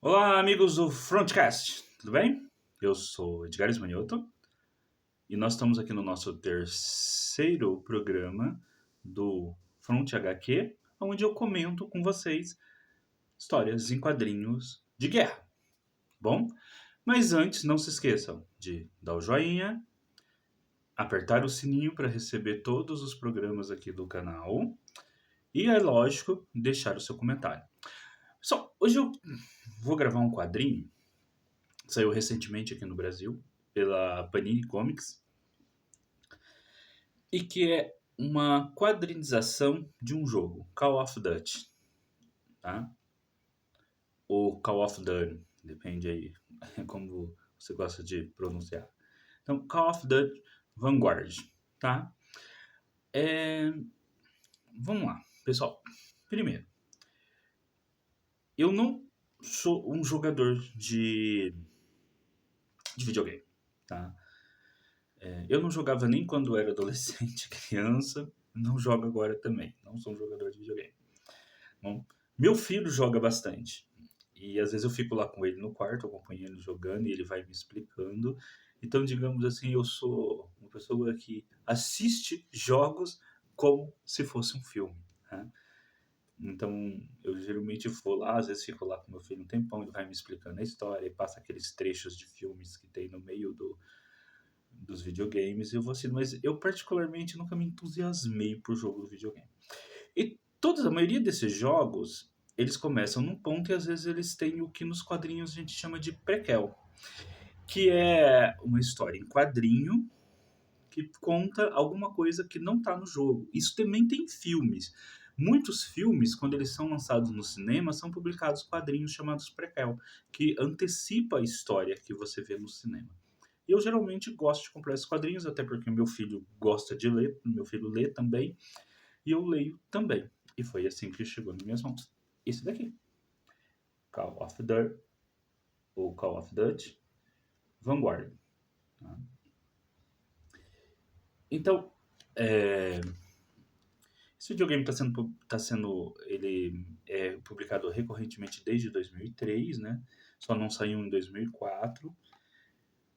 Olá, amigos do Frontcast, tudo bem? Eu sou Edgar Esmanioto e nós estamos aqui no nosso terceiro programa do Front HQ, onde eu comento com vocês histórias em quadrinhos de guerra, bom? Mas antes, não se esqueçam de dar o joinha, apertar o sininho para receber todos os programas aqui do canal e, é lógico, deixar o seu comentário. Pessoal, hoje eu vou gravar um quadrinho. Saiu recentemente aqui no Brasil pela Panini Comics e que é uma quadrinização de um jogo, Call of Duty, tá? Ou Call of Duty, depende aí como você gosta de pronunciar. Então, Call of Duty Vanguard, tá? É... Vamos lá, pessoal. Primeiro, eu não sou um jogador de videogame, tá? Eu não jogava nem quando era adolescente, criança, não jogo agora também. Não sou um jogador de videogame. Bom, meu filho joga bastante. E às vezes eu fico lá com ele no quarto, acompanhando ele jogando, e ele vai me explicando. Então, digamos assim, eu sou uma pessoa que assiste jogos como se fosse um filme, né? Então, eu geralmente vou lá, às vezes fico lá com meu filho um tempão, ele vai me explicando a história, e passa aqueles trechos de filmes que tem no meio dos videogames, e eu vou assim, mas eu particularmente nunca me entusiasmei por jogo do videogame. E a maioria desses jogos, eles começam num ponto e às vezes eles têm o que nos quadrinhos a gente chama de prequel, que é uma história em quadrinho que conta alguma coisa que não está no jogo. Isso também tem filmes. Muitos filmes, quando eles são lançados no cinema, são publicados quadrinhos chamados prequel, que antecipa a história que você vê no cinema. E eu geralmente gosto de comprar esses quadrinhos, até porque meu filho gosta de ler, meu filho lê também, e eu leio também. E foi assim que chegou nas minhas mãos. Esse daqui, Call of Duty, ou Call of Duty Vanguard. Tá? Então, é, esse videogame ele é publicado recorrentemente desde 2003, né? Só não saiu em 2004,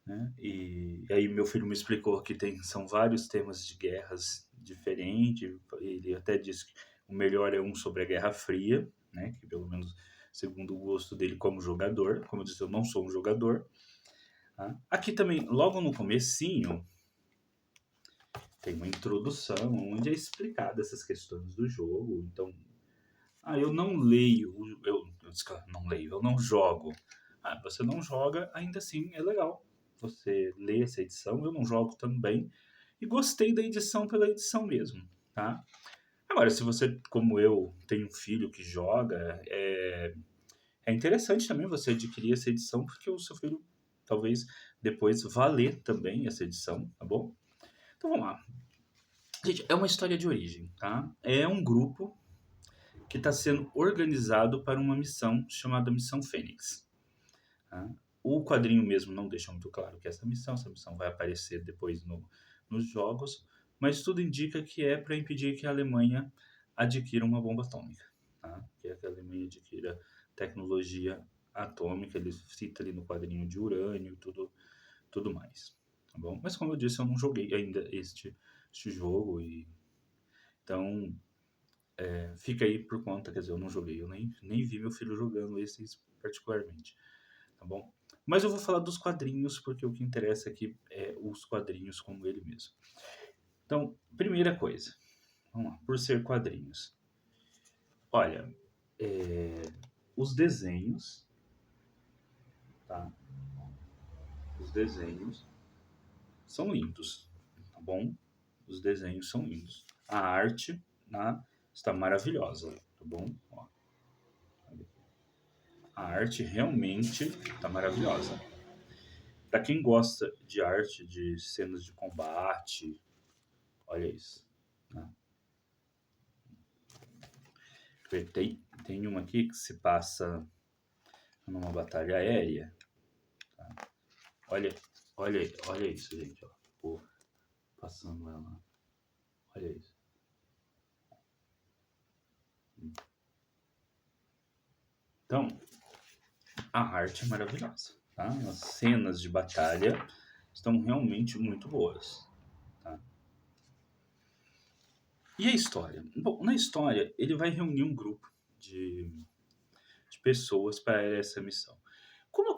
né? E aí meu filho me explicou que são vários temas de guerras diferentes. Ele até disse que o melhor é um sobre a Guerra Fria, né? Que pelo menos segundo o gosto dele como jogador. Como eu disse, eu não sou um jogador. Tá? Aqui também, logo no comecinho, tem uma introdução onde é explicada essas questões do jogo. Então, eu não leio, eu não jogo. Você não joga, ainda assim é legal. Você lê essa edição, eu não jogo também. E gostei da edição pela edição mesmo, tá? Agora, se você, como eu, tem um filho que joga, é interessante também você adquirir essa edição, porque o seu filho talvez depois vá ler também essa edição, tá bom? Então vamos lá. Gente, é uma história de origem, tá? É um grupo que está sendo organizado para uma missão chamada Missão Fênix. Tá? O quadrinho mesmo não deixa muito claro que essa missão vai aparecer depois nos jogos, mas tudo indica que é para impedir que a Alemanha adquira uma bomba atômica, tá? Que é que a Alemanha adquira tecnologia atômica, ele cita ali no quadrinho de urânio e tudo mais, tá bom? Mas como eu disse, eu não joguei ainda este jogo, e então fica aí por conta, quer dizer, eu não joguei, eu nem vi meu filho jogando esse particularmente, tá bom? Mas eu vou falar dos quadrinhos, porque o que interessa aqui é os quadrinhos como ele mesmo. Então, primeira coisa, vamos lá, por ser quadrinhos. Olha, os desenhos, tá? Os desenhos são lindos, tá bom? Os desenhos são lindos. A arte, né, está maravilhosa, tá bom? Ó, a arte realmente está maravilhosa. Para quem gosta de arte, de cenas de combate, olha isso. Né? Tem uma aqui que se passa numa batalha aérea. Tá? Olha, olha isso, gente. Ó. Pô, passando ela. Olha isso. Então, A arte é maravilhosa, tá? As cenas de batalha estão realmente muito boas, tá? E a história? Bom, na história, ele vai reunir um grupo de, de pessoas para essa missão. Como,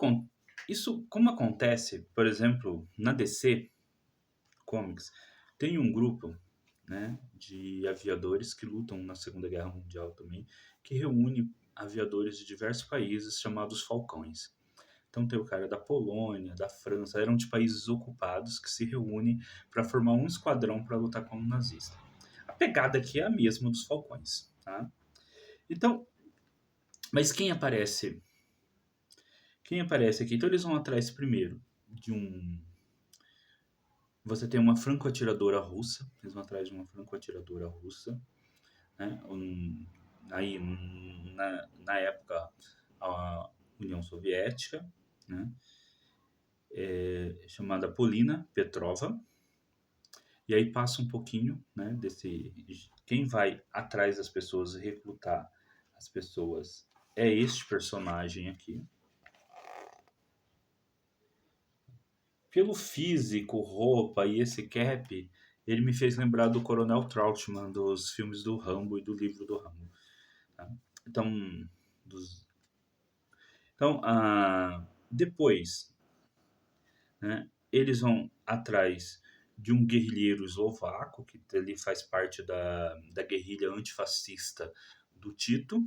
como acontece, por exemplo, na DC Comics, tem um grupo, né, de aviadores que lutam na Segunda Guerra Mundial também, que reúne aviadores de diversos países chamados Falcões. Então tem o cara da Polônia, da França, eram de países ocupados que se reúnem para formar um esquadrão para lutar contra o nazista. A pegada aqui é a mesma dos Falcões, tá? Então, mas quem aparece? Quem aparece aqui? Então eles vão atrás primeiro de um. Você tem uma franco-atiradora russa, eles vão atrás de uma franco-atiradora russa, né? Aí, na época, a União Soviética, né? Chamada Polina Petrova. E aí passa um pouquinho, né, desse. Quem vai atrás das pessoas e recrutar as pessoas é este personagem aqui. Pelo físico, roupa e esse cap, ele me fez lembrar do Coronel Trautmann dos filmes do Rambo e do livro do Rambo. Tá? Então, dos... então depois, né, eles vão atrás de um guerrilheiro eslovaco, que ele faz parte da guerrilha antifascista do Tito.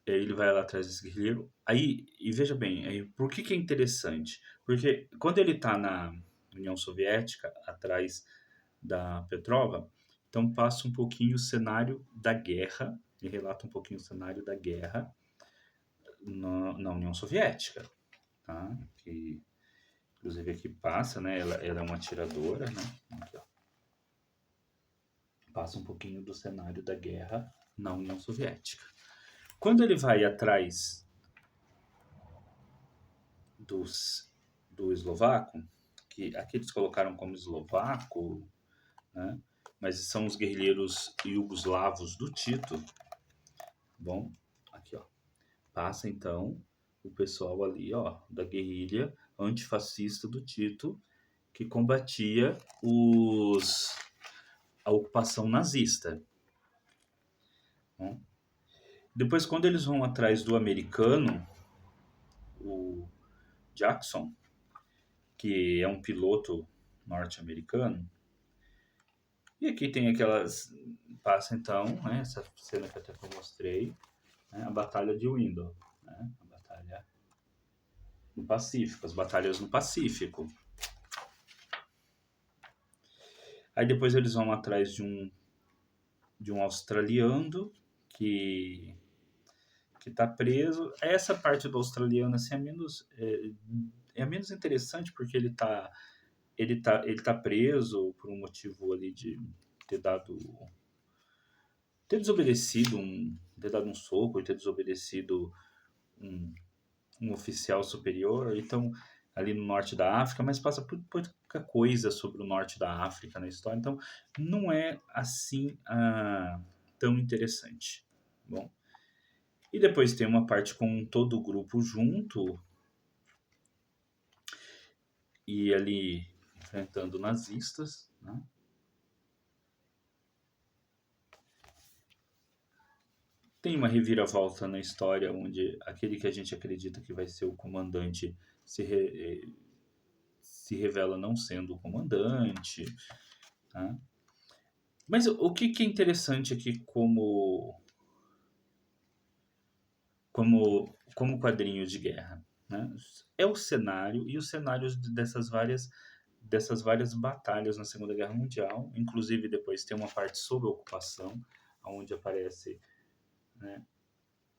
Ele vai lá atrás desse guerrilheiro. Aí, e veja bem, por que é interessante? Porque quando ele está na União Soviética, atrás da Petrova, então passa um pouquinho o cenário da guerra, e relata um pouquinho o cenário da guerra na União Soviética, tá? Que, inclusive aqui passa, né? Ela é uma atiradora, né? Aqui, ó. Passa um pouquinho do cenário da guerra na União Soviética. Quando ele vai atrás do eslovaco, que aqui eles colocaram como eslovaco, né? Mas são os guerrilheiros iugoslavos do Tito. Bom, aqui ó, passa então o pessoal ali, ó, da guerrilha antifascista do Tito, que combatia a ocupação nazista. Bom, depois, quando eles vão atrás do americano, o Jackson, que é um piloto norte-americano, e aqui tem aquelas. Passa então, né, essa cena que até que eu mostrei, né, a Batalha de Windsor, né, a batalha no Pacífico, as batalhas no Pacífico. Aí depois eles vão atrás de um australiano que está preso. Essa parte do australiano assim, é menos interessante porque ele tá preso por um motivo ali de ter dado ter desobedecido ter dado um soco e ter desobedecido um, um oficial superior, então ali no norte da África, mas passa por pouca coisa sobre o norte da África na história, então não é assim tão interessante. Bom, e depois tem uma parte com todo o grupo junto e ali enfrentando nazistas, né? Tem uma reviravolta na história onde aquele que a gente acredita que vai ser o comandante se revela não sendo o comandante, tá? Mas o que é interessante aqui como quadrinho de guerra, né? É o cenário e os cenários dessas várias batalhas na Segunda Guerra Mundial, inclusive depois tem uma parte sobre a ocupação, onde aparece, né,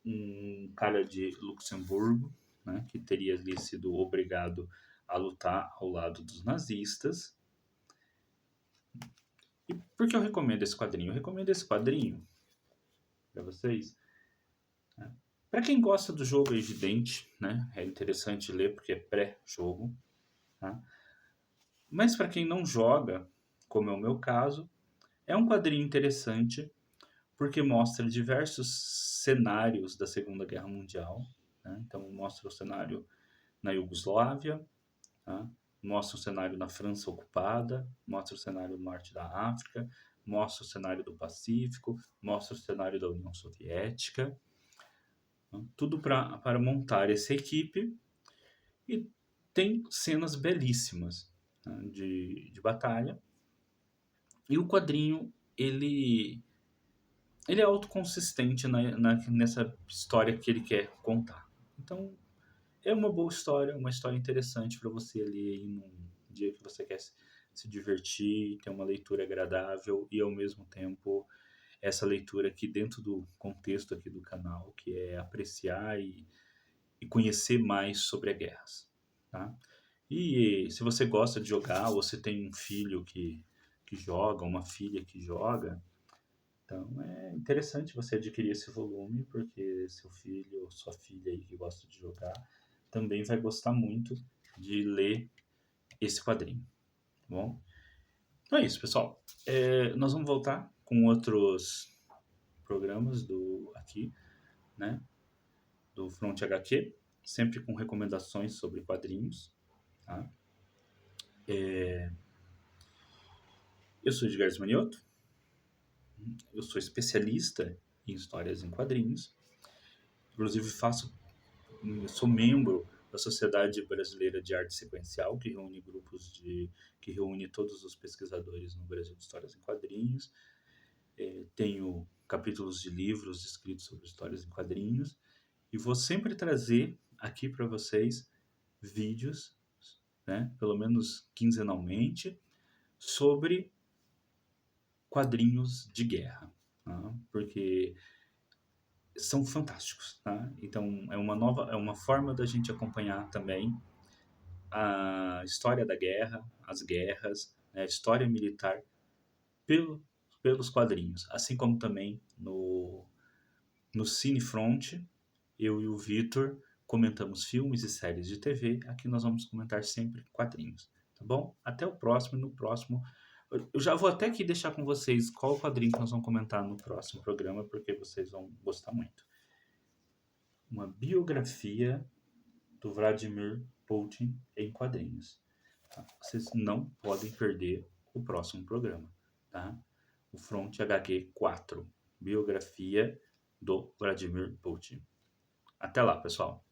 um cara de Luxemburgo, né, que teria ali sido obrigado a lutar ao lado dos nazistas. E por que eu recomendo esse quadrinho? Eu recomendo esse quadrinho para vocês. Né? Para quem gosta do jogo, é evidente, né? É interessante ler porque é pré-jogo. Tá? Mas para quem não joga, como é o meu caso, é um quadrinho interessante porque mostra diversos cenários da Segunda Guerra Mundial. né? Então mostra o cenário na Iugoslávia, tá? Mostra o cenário na França ocupada, mostra o cenário no norte da África, mostra o cenário do Pacífico, mostra o cenário da União Soviética, né? Tudo para montar essa equipe, e tem cenas belíssimas, né, de batalha. E o quadrinho, ele é autoconsistente nessa história que ele quer contar. Então, é uma boa história, uma história interessante para você ler aí num dia que você quer se divertir, ter uma leitura agradável e, ao mesmo tempo, essa leitura aqui dentro do contexto aqui do canal, que é apreciar e conhecer mais sobre as guerras, tá? E se você gosta de jogar, ou você tem um filho que joga, uma filha que joga, então é interessante você adquirir esse volume, porque seu filho ou sua filha aí que gosta de jogar também vai gostar muito de ler esse quadrinho, tá bom? Então é isso, pessoal. Nós vamos voltar com outros programas aqui, né, do Front HQ, sempre com recomendações sobre quadrinhos, tá? Eu sou Edgar Manioto, eu sou especialista em histórias em quadrinhos, inclusive sou membro da Sociedade Brasileira de Arte Sequencial, que reúne que reúne todos os pesquisadores no Brasil de histórias em quadrinhos. Tenho capítulos de livros escritos sobre histórias em quadrinhos, e vou sempre trazer aqui para vocês vídeos, né, pelo menos quinzenalmente, sobre quadrinhos de guerra, tá? Porque são fantásticos, tá? Então é uma forma da gente acompanhar também a história da guerra, as guerras, né, a história militar pelo, pelos quadrinhos, assim como também no Cinefront, eu e o Vitor comentamos filmes e séries de TV. Aqui nós vamos comentar sempre quadrinhos, tá bom? Até o próximo. No próximo, eu já vou até aqui deixar com vocês qual quadrinho que nós vamos comentar no próximo programa, porque vocês vão gostar muito. Uma biografia do Vladimir Putin em quadrinhos. Tá? Vocês não podem perder o próximo programa, tá? O Front HQ 4, biografia do Vladimir Putin. Até lá, pessoal!